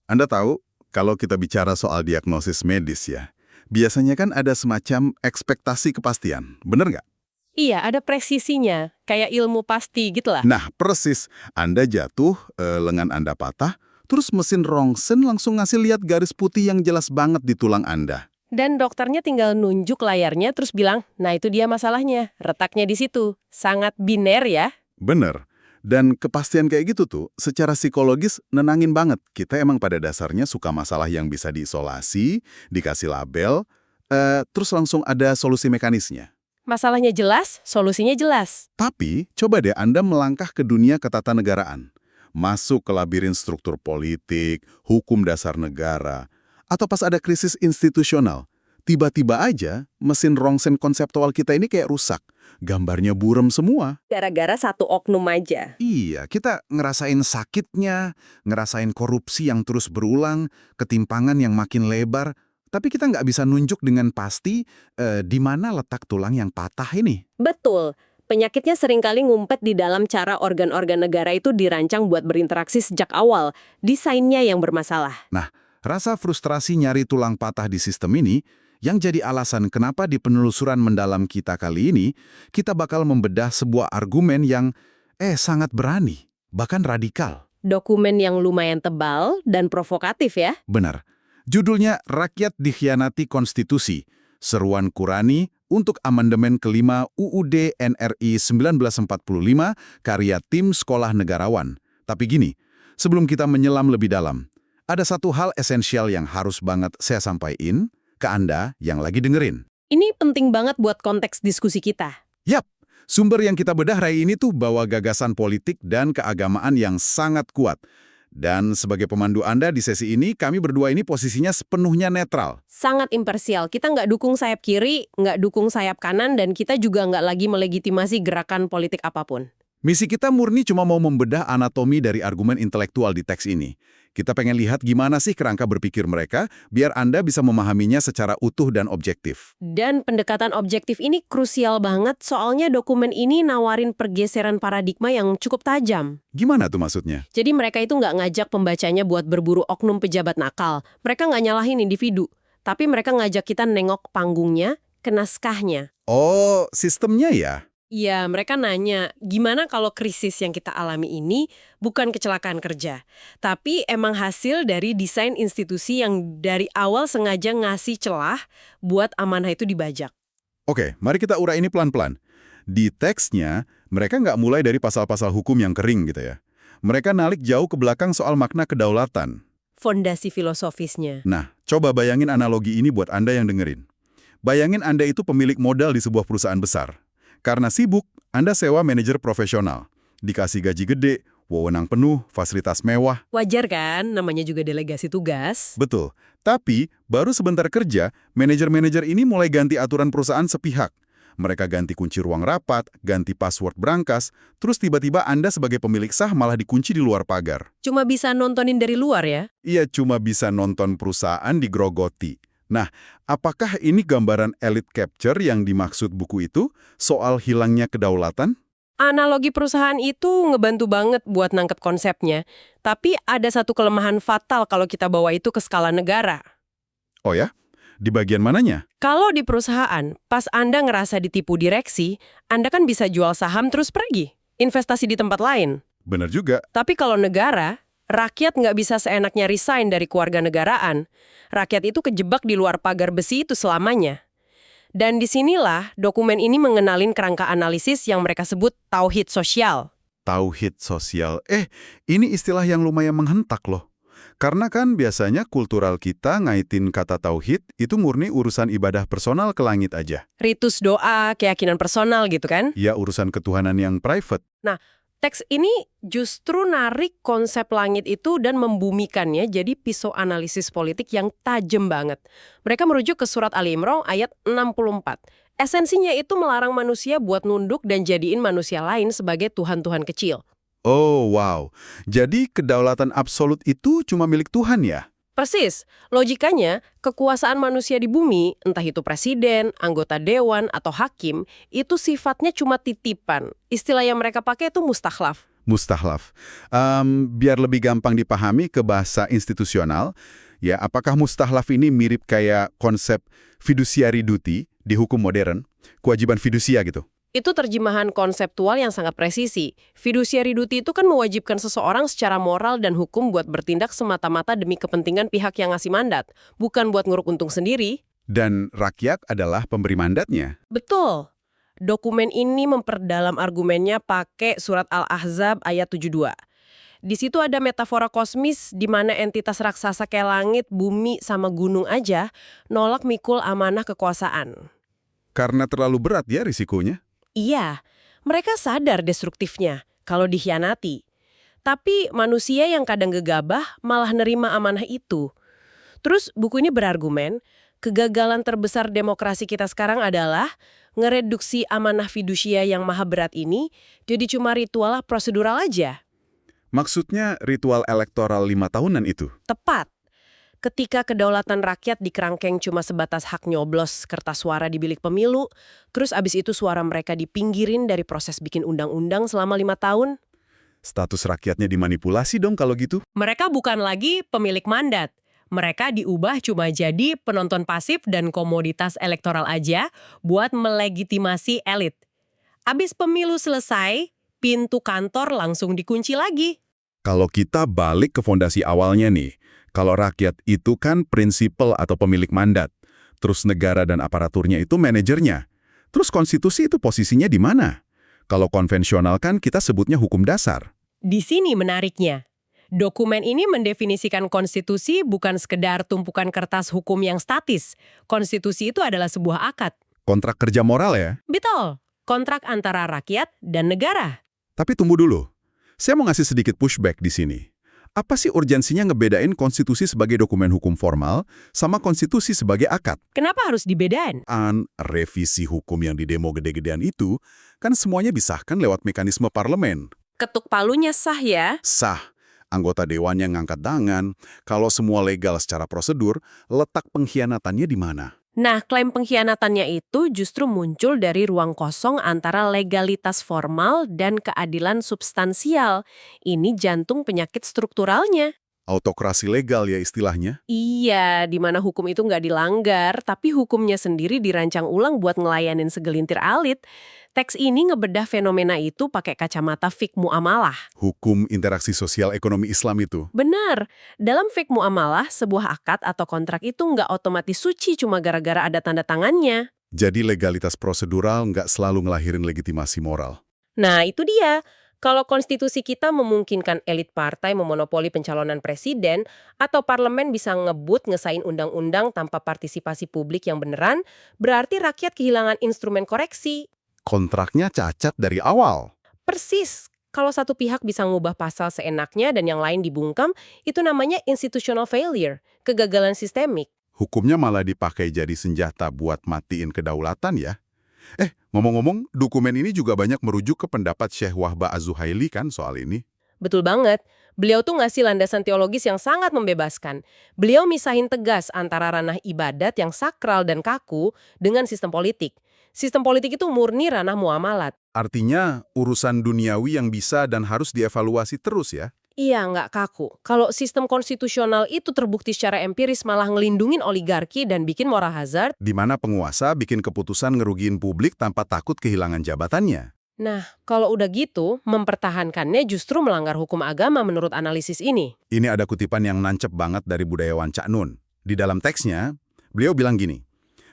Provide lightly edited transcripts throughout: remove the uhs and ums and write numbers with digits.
Anda tahu, kalau kita bicara soal diagnosis medis ya, biasanya kan ada semacam ekspektasi kepastian, bener nggak? Iya, ada presisinya, kayak ilmu pasti gitu lah. Nah, persis. Anda jatuh, lengan Anda patah, terus mesin rongsen langsung ngasih lihat garis putih yang jelas banget di tulang Anda. Dan dokternya tinggal nunjuk layarnya terus bilang, nah itu dia masalahnya, retaknya di situ. Sangat biner ya. Bener. Dan kepastian kayak gitu tuh, secara psikologis nenangin banget. Kita emang pada dasarnya suka masalah yang bisa diisolasi, dikasih label, terus langsung ada solusi mekanisnya. Masalahnya jelas, solusinya jelas. Tapi, coba deh Anda melangkah ke dunia ketatanegaraan. Masuk ke labirin struktur politik, hukum dasar negara, atau pas ada krisis institusional. Tiba-tiba aja, mesin rongsen konseptual kita ini kayak rusak. Gambarnya buram semua. Gara-gara satu oknum aja. Iya, kita ngerasain sakitnya, ngerasain korupsi yang terus berulang, ketimpangan yang makin lebar, tapi kita nggak bisa nunjuk dengan pasti di mana letak tulang yang patah ini. Betul. Penyakitnya seringkali ngumpet di dalam cara organ-organ negara itu dirancang buat berinteraksi sejak awal. Desainnya yang bermasalah. Nah, rasa frustrasi nyari tulang patah di sistem ini yang jadi alasan kenapa di penelusuran mendalam kita kali ini, kita bakal membedah sebuah argumen yang sangat berani, bahkan radikal. Dokumen yang lumayan tebal dan provokatif ya. Benar. Judulnya Rakyat Dikhianati Konstitusi, Seruan Qurani untuk Amandemen Kelima UUD NRI 1945, karya tim Sekolah Negarawan. Tapi gini, sebelum kita menyelam lebih dalam, ada satu hal esensial yang harus banget saya sampaikan ke Anda yang lagi dengerin. Ini penting banget buat konteks diskusi kita. Yap, sumber yang kita bedah hari ini tuh bawa gagasan politik dan keagamaan yang sangat kuat. Dan sebagai pemandu Anda di sesi ini, kami berdua ini posisinya sepenuhnya netral. Sangat imparsial. Kita nggak dukung sayap kiri, nggak dukung sayap kanan, dan kita juga nggak lagi melegitimasi gerakan politik apapun. Misi kita murni cuma mau membedah anatomi dari argumen intelektual di teks ini. Kita pengen lihat gimana sih kerangka berpikir mereka, biar Anda bisa memahaminya secara utuh dan objektif. Dan pendekatan objektif ini krusial banget, soalnya dokumen ini nawarin pergeseran paradigma yang cukup tajam. Gimana tuh maksudnya? Jadi mereka itu nggak ngajak pembacanya buat berburu oknum pejabat nakal. Mereka nggak nyalahin individu, tapi mereka ngajak kita nengok panggungnya, ke naskahnya. Oh, sistemnya ya? Iya, mereka nanya, gimana kalau krisis yang kita alami ini bukan kecelakaan kerja, tapi emang hasil dari desain institusi yang dari awal sengaja ngasih celah buat amanah itu dibajak. Oke, mari kita urai ini pelan-pelan. Di teksnya, mereka nggak mulai dari pasal-pasal hukum yang kering gitu ya. Mereka nalik jauh ke belakang soal makna kedaulatan. Fondasi filosofisnya. Nah, coba bayangin analogi ini buat Anda yang dengerin. Bayangin Anda itu pemilik modal di sebuah perusahaan besar. Karena sibuk, Anda sewa manajer profesional. Dikasih gaji gede, wewenang penuh, fasilitas mewah. Wajar kan, namanya juga delegasi tugas. Betul. Tapi, baru sebentar kerja, manajer-manajer ini mulai ganti aturan perusahaan sepihak. Mereka ganti kunci ruang rapat, ganti password brankas, terus tiba-tiba Anda sebagai pemilik sah malah dikunci di luar pagar. Cuma bisa nontonin dari luar ya. Ia cuma bisa nonton perusahaan digrogoti. Nah, apakah ini gambaran elite capture yang dimaksud buku itu soal hilangnya kedaulatan? Analogi perusahaan itu ngebantu banget buat nangkep konsepnya. Tapi ada satu kelemahan fatal kalau kita bawa itu ke skala negara. Oh ya? Di bagian mananya? Kalau di perusahaan, pas Anda ngerasa ditipu direksi, Anda kan bisa jual saham terus pergi. Investasi di tempat lain. Benar juga. Tapi kalau negara, rakyat nggak bisa seenaknya resign dari kewarganegaraan. Rakyat itu kejebak di luar pagar besi itu selamanya. Dan disinilah dokumen ini mengenalin kerangka analisis yang mereka sebut tauhid sosial. Tauhid sosial. Ini istilah yang lumayan menghentak loh. Karena kan biasanya kultural kita ngaitin kata tauhid itu murni urusan ibadah personal ke langit aja. Ritus doa, keyakinan personal gitu kan? Ya urusan ketuhanan yang private. Nah, teks ini justru narik konsep langit itu dan membumikannya jadi pisau analisis politik yang tajam banget. Mereka merujuk ke surat Ali Imran ayat 64. Esensinya itu melarang manusia buat nunduk dan jadiin manusia lain sebagai tuhan-tuhan kecil. Oh, wow. Jadi kedaulatan absolut itu cuma milik Tuhan ya? Persis. Logikanya, kekuasaan manusia di bumi, entah itu presiden, anggota dewan, atau hakim, itu sifatnya cuma titipan. Istilah yang mereka pakai itu mustakhlaf. Mustahlaf. Biar lebih gampang dipahami ke bahasa institusional, ya apakah mustahlaf ini mirip kayak konsep fiduciary duty di hukum modern, kewajiban fidusia gitu? Itu terjemahan konseptual yang sangat presisi. Fiduciary duty itu kan mewajibkan seseorang secara moral dan hukum buat bertindak semata-mata demi kepentingan pihak yang ngasih mandat, bukan buat nguruk untung sendiri. Dan rakyat adalah pemberi mandatnya. Betul. Dokumen ini memperdalam argumennya pakai surat Al-Ahzab ayat 72. Di situ ada metafora kosmis di mana entitas raksasa kayak langit, bumi, sama gunung aja nolak mikul amanah kekuasaan. Karena terlalu berat ya risikonya. Iya, mereka sadar destruktifnya kalau dikhianati. Tapi manusia yang kadang gegabah malah nerima amanah itu. Terus buku ini berargumen, kegagalan terbesar demokrasi kita sekarang adalah ngereduksi amanah fidusia yang maha berat ini jadi cuma ritual prosedural aja. Maksudnya ritual elektoral 5 tahunan itu? Tepat. Ketika kedaulatan rakyat di kerangkeng cuma sebatas hak nyoblos kertas suara di bilik pemilu, terus abis itu suara mereka dipinggirin dari proses bikin undang-undang selama 5 tahun. Status rakyatnya dimanipulasi dong kalau gitu? Mereka bukan lagi pemilik mandat. Mereka diubah cuma jadi penonton pasif dan komoditas elektoral aja buat melegitimasi elit. Abis pemilu selesai, pintu kantor langsung dikunci lagi. Kalau kita balik ke fondasi awalnya nih, kalau rakyat itu kan prinsipal atau pemilik mandat, terus negara dan aparaturnya itu manajernya, terus konstitusi itu posisinya di mana? Kalau konvensional kan kita sebutnya hukum dasar. Di sini menariknya. Dokumen ini mendefinisikan konstitusi bukan sekedar tumpukan kertas hukum yang statis. Konstitusi itu adalah sebuah akad. Kontrak kerja moral ya? Betul, kontrak antara rakyat dan negara. Tapi tunggu dulu. Saya mau ngasih sedikit pushback di sini. Apa sih urgensinya ngebedain konstitusi sebagai dokumen hukum formal sama konstitusi sebagai akad? Kenapa harus dibedain? Revisi hukum yang didemo gede-gedean itu kan semuanya disahkan lewat mekanisme parlemen. Ketuk palunya sah ya? Sah. Anggota dewan yang ngangkat tangan. Kalau semua legal secara prosedur, letak pengkhianatannya di mana? Nah, klaim pengkhianatannya itu justru muncul dari ruang kosong antara legalitas formal dan keadilan substansial. Ini jantung penyakit strukturalnya. Autokrasi legal ya istilahnya. Iya, di mana hukum itu nggak dilanggar, tapi hukumnya sendiri dirancang ulang buat ngelayanin segelintir elit. Teks ini ngebedah fenomena itu pakai kacamata fiqh muamalah. Hukum interaksi sosial ekonomi Islam itu. Benar, dalam fiqh muamalah, sebuah akad atau kontrak itu nggak otomatis suci cuma gara-gara ada tanda tangannya. Jadi legalitas prosedural nggak selalu ngelahirin legitimasi moral. Nah, itu dia. Kalau konstitusi kita memungkinkan elit partai memonopoli pencalonan presiden, atau parlemen bisa ngebut ngesain undang-undang tanpa partisipasi publik yang beneran, berarti rakyat kehilangan instrumen koreksi. Kontraknya cacat dari awal. Persis. Kalau satu pihak bisa ngubah pasal seenaknya dan yang lain dibungkam, itu namanya institutional failure, kegagalan sistemik. Hukumnya malah dipakai jadi senjata buat matiin kedaulatan ya. Ngomong-ngomong, dokumen ini juga banyak merujuk ke pendapat Syekh Wahbah Az-Zuhaili kan soal ini. Betul banget. Beliau tuh ngasih landasan teologis yang sangat membebaskan. Beliau misahin tegas antara ranah ibadat yang sakral dan kaku dengan sistem politik. Sistem politik itu murni ranah muamalat. Artinya, urusan duniawi yang bisa dan harus dievaluasi terus ya? Iya, nggak kaku. Kalau sistem konstitusional itu terbukti secara empiris malah ngelindungin oligarki dan bikin moral hazard. Di mana penguasa bikin keputusan ngerugiin publik tanpa takut kehilangan jabatannya. Nah, kalau udah gitu, mempertahankannya justru melanggar hukum agama menurut analisis ini. Ini ada kutipan yang nancep banget dari budayawan Cak Nun. Di dalam teksnya, beliau bilang gini,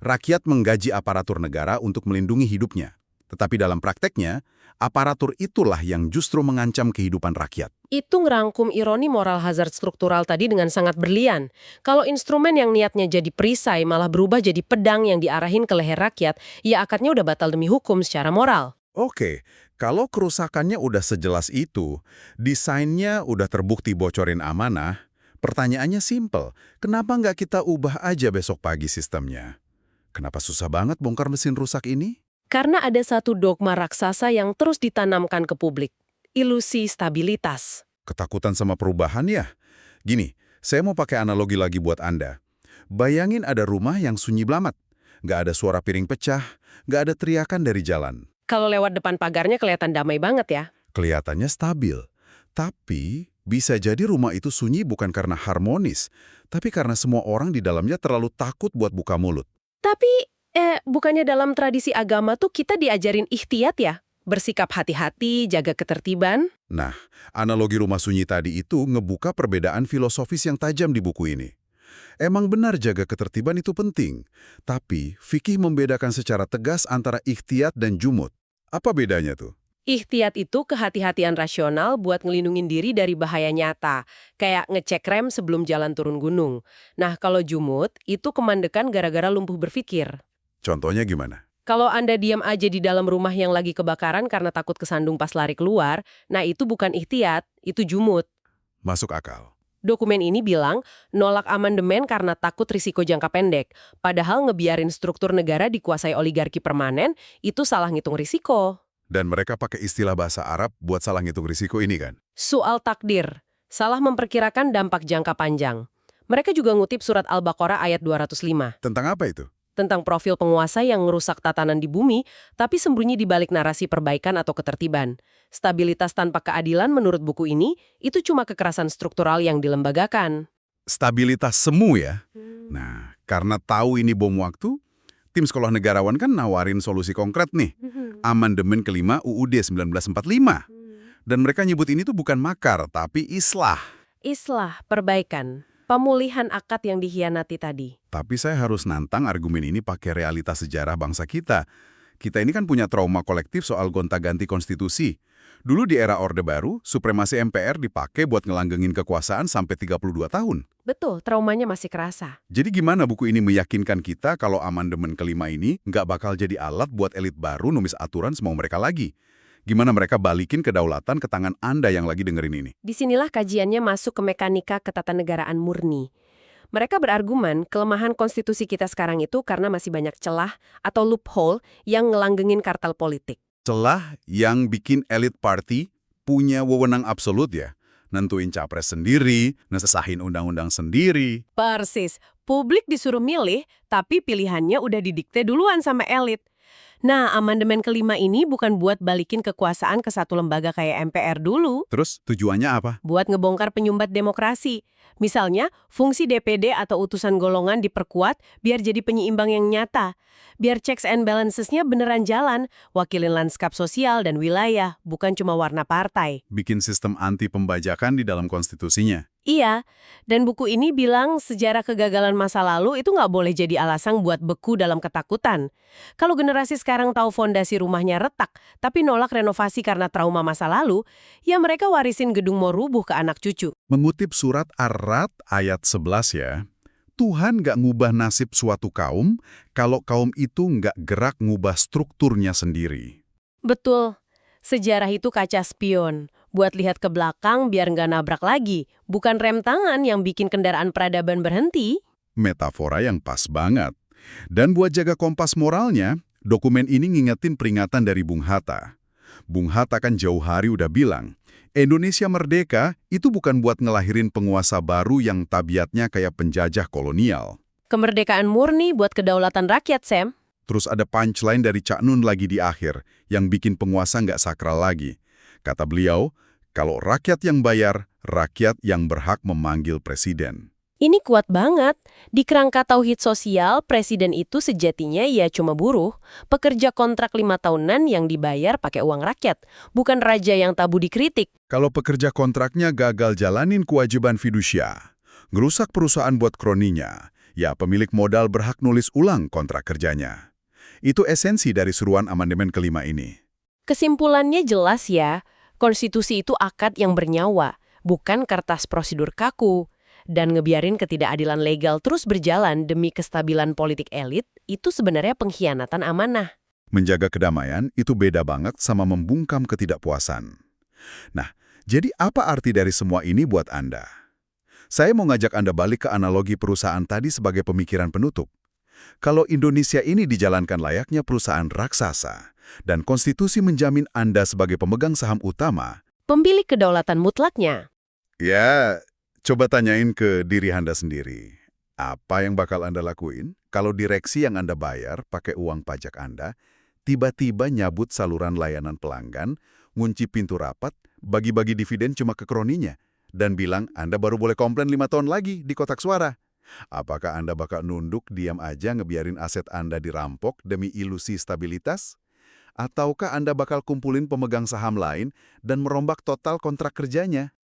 rakyat menggaji aparatur negara untuk melindungi hidupnya. Tetapi dalam prakteknya, aparatur itulah yang justru mengancam kehidupan rakyat. Itu ngerangkum ironi moral hazard struktural tadi dengan sangat berlian. Kalau instrumen yang niatnya jadi perisai malah berubah jadi pedang yang diarahin ke leher rakyat, ya akadnya udah batal demi hukum secara moral. Oke, kalau kerusakannya udah sejelas itu, desainnya udah terbukti bocorin amanah, pertanyaannya simpel, kenapa nggak kita ubah aja besok pagi sistemnya? Kenapa susah banget bongkar mesin rusak ini? Karena ada satu dogma raksasa yang terus ditanamkan ke publik. Ilusi stabilitas. Ketakutan sama perubahan ya? Gini, saya mau pakai analogi lagi buat Anda. Bayangin ada rumah yang sunyi blamat. Nggak ada suara piring pecah, nggak ada teriakan dari jalan. Kalau lewat depan pagarnya kelihatan damai banget ya. Kelihatannya stabil. Tapi bisa jadi rumah itu sunyi bukan karena harmonis, tapi karena semua orang di dalamnya terlalu takut buat buka mulut. Tapi, bukannya dalam tradisi agama tuh kita diajarin ikhtiyat ya? Bersikap hati-hati, jaga ketertiban? Nah, analogi rumah sunyi tadi itu ngebuka perbedaan filosofis yang tajam di buku ini. Emang benar jaga ketertiban itu penting, tapi fikih membedakan secara tegas antara ikhtiyat dan jumud. Apa bedanya tuh? Ikhtiyat itu kehati-hatian rasional buat ngelindungin diri dari bahaya nyata, kayak ngecek rem sebelum jalan turun gunung. Nah, kalau jumud, itu kemandekan gara-gara lumpuh berpikir. Contohnya gimana? Kalau Anda diam aja di dalam rumah yang lagi kebakaran karena takut kesandung pas lari keluar, nah itu bukan ikhtiyat, itu jumud. Masuk akal. Dokumen ini bilang nolak amandemen karena takut risiko jangka pendek. Padahal ngebiarin struktur negara dikuasai oligarki permanen, itu salah ngitung risiko. Dan mereka pakai istilah bahasa Arab buat salah ngitung risiko ini kan? Soal takdir, salah memperkirakan dampak jangka panjang. Mereka juga ngutip surat Al-Baqarah ayat 205, Tentang apa itu? tentang profil penguasa yang ngerusak tatanan di bumi, tapi sembunyi di balik narasi perbaikan atau ketertiban. Stabilitas tanpa keadilan menurut buku ini, itu cuma kekerasan struktural yang dilembagakan. Stabilitas semu ya? Nah, karena tahu ini bom waktu, tim sekolah negarawan kan nawarin solusi konkret nih. Amandemen kelima UUD 1945. Dan mereka nyebut ini tuh bukan makar, tapi islah. Islah, perbaikan, pemulihan akad yang dikhianati tadi. Tapi saya harus nantang argumen ini pakai realitas sejarah bangsa kita. Kita ini kan punya trauma kolektif soal gonta-ganti konstitusi. Dulu di era Orde Baru, supremasi MPR dipakai buat ngelanggengin kekuasaan sampai 32 tahun. Betul, traumanya masih kerasa. Jadi gimana buku ini meyakinkan kita kalau amandemen kelima ini nggak bakal jadi alat buat elit baru numis aturan semau mereka lagi? Gimana mereka balikin kedaulatan ke tangan Anda yang lagi dengerin ini? Disinilah kajiannya masuk ke mekanika ketatanegaraan murni. Mereka berargumen kelemahan konstitusi kita sekarang itu karena masih banyak celah atau loophole yang ngelanggengin kartel politik. Celah yang bikin elit party punya wewenang absolut ya. Nentuin capres sendiri, ngesahin undang-undang sendiri. Persis, publik disuruh milih, tapi pilihannya udah didikte duluan sama elit. Nah, amandemen kelima ini bukan buat balikin kekuasaan ke satu lembaga kayak MPR dulu, Terus tujuannya apa? buat ngebongkar penyumbat demokrasi. Misalnya, fungsi DPD atau utusan golongan diperkuat biar jadi penyeimbang yang nyata. Biar checks and balancesnya beneran jalan, wakilin lanskap sosial dan wilayah, bukan cuma warna partai. Bikin sistem anti pembajakan di dalam konstitusinya. Iya, dan buku ini bilang sejarah kegagalan masa lalu itu nggak boleh jadi alasan buat beku dalam ketakutan. Kalau generasi sekarang tahu fondasi rumahnya retak, tapi nolak renovasi karena trauma masa lalu, ya mereka warisin gedung mau rubuh ke anak cucu. Mengutip surat Ar-Ra'd ayat 11 ya, Tuhan nggak ngubah nasib suatu kaum kalau kaum itu nggak gerak ngubah strukturnya sendiri. Betul, sejarah itu kaca spion. Buat lihat ke belakang biar nggak nabrak lagi, bukan rem tangan yang bikin kendaraan peradaban berhenti. Metafora yang pas banget. Dan buat jaga kompas moralnya, dokumen ini ngingetin peringatan dari Bung Hatta. Bung Hatta kan jauh hari udah bilang, Indonesia merdeka itu bukan buat ngelahirin penguasa baru yang tabiatnya kayak penjajah kolonial. Kemerdekaan murni buat kedaulatan rakyat, Sam. Terus ada punchline dari Cak Nun lagi di akhir, yang bikin penguasa nggak sakral lagi. Kata beliau, kalau rakyat yang bayar, rakyat yang berhak memanggil presiden. Ini kuat banget. Di kerangka tauhid sosial, presiden itu sejatinya ya cuma buruh, pekerja kontrak 5 tahunan yang dibayar pakai uang rakyat, bukan raja yang tabu dikritik. Kalau pekerja kontraknya gagal jalanin kewajiban fidusia, ngerusak perusahaan buat kroninya, ya pemilik modal berhak nulis ulang kontrak kerjanya. Itu esensi dari seruan amandemen kelima ini. Kesimpulannya jelas ya, konstitusi itu akad yang bernyawa, bukan kertas prosedur kaku. Dan ngebiarin ketidakadilan legal terus berjalan demi kestabilan politik elit, itu sebenarnya pengkhianatan amanah. Menjaga kedamaian itu beda banget sama membungkam ketidakpuasan. Nah, jadi apa arti dari semua ini buat Anda? Saya mau ngajak Anda balik ke analogi perusahaan tadi sebagai pemikiran penutup. Kalau Indonesia ini dijalankan layaknya perusahaan raksasa, dan konstitusi menjamin Anda sebagai pemegang saham utama, Pemilik kedaulatan mutlaknya. ya, coba tanyain ke diri Anda sendiri. Apa yang bakal Anda lakuin kalau direksi yang Anda bayar pakai uang pajak Anda tiba-tiba nyabut saluran layanan pelanggan ngunci pintu rapat, bagi-bagi dividen cuma ke kroninya, dan bilang Anda baru boleh komplain 5 tahun lagi di kotak suara. Apakah Anda bakal nunduk, diam aja ngebiarin aset Anda dirampok demi ilusi stabilitas? Ataukah Anda bakal kumpulin pemegang saham lain dan merombak total kontrak kerjanya?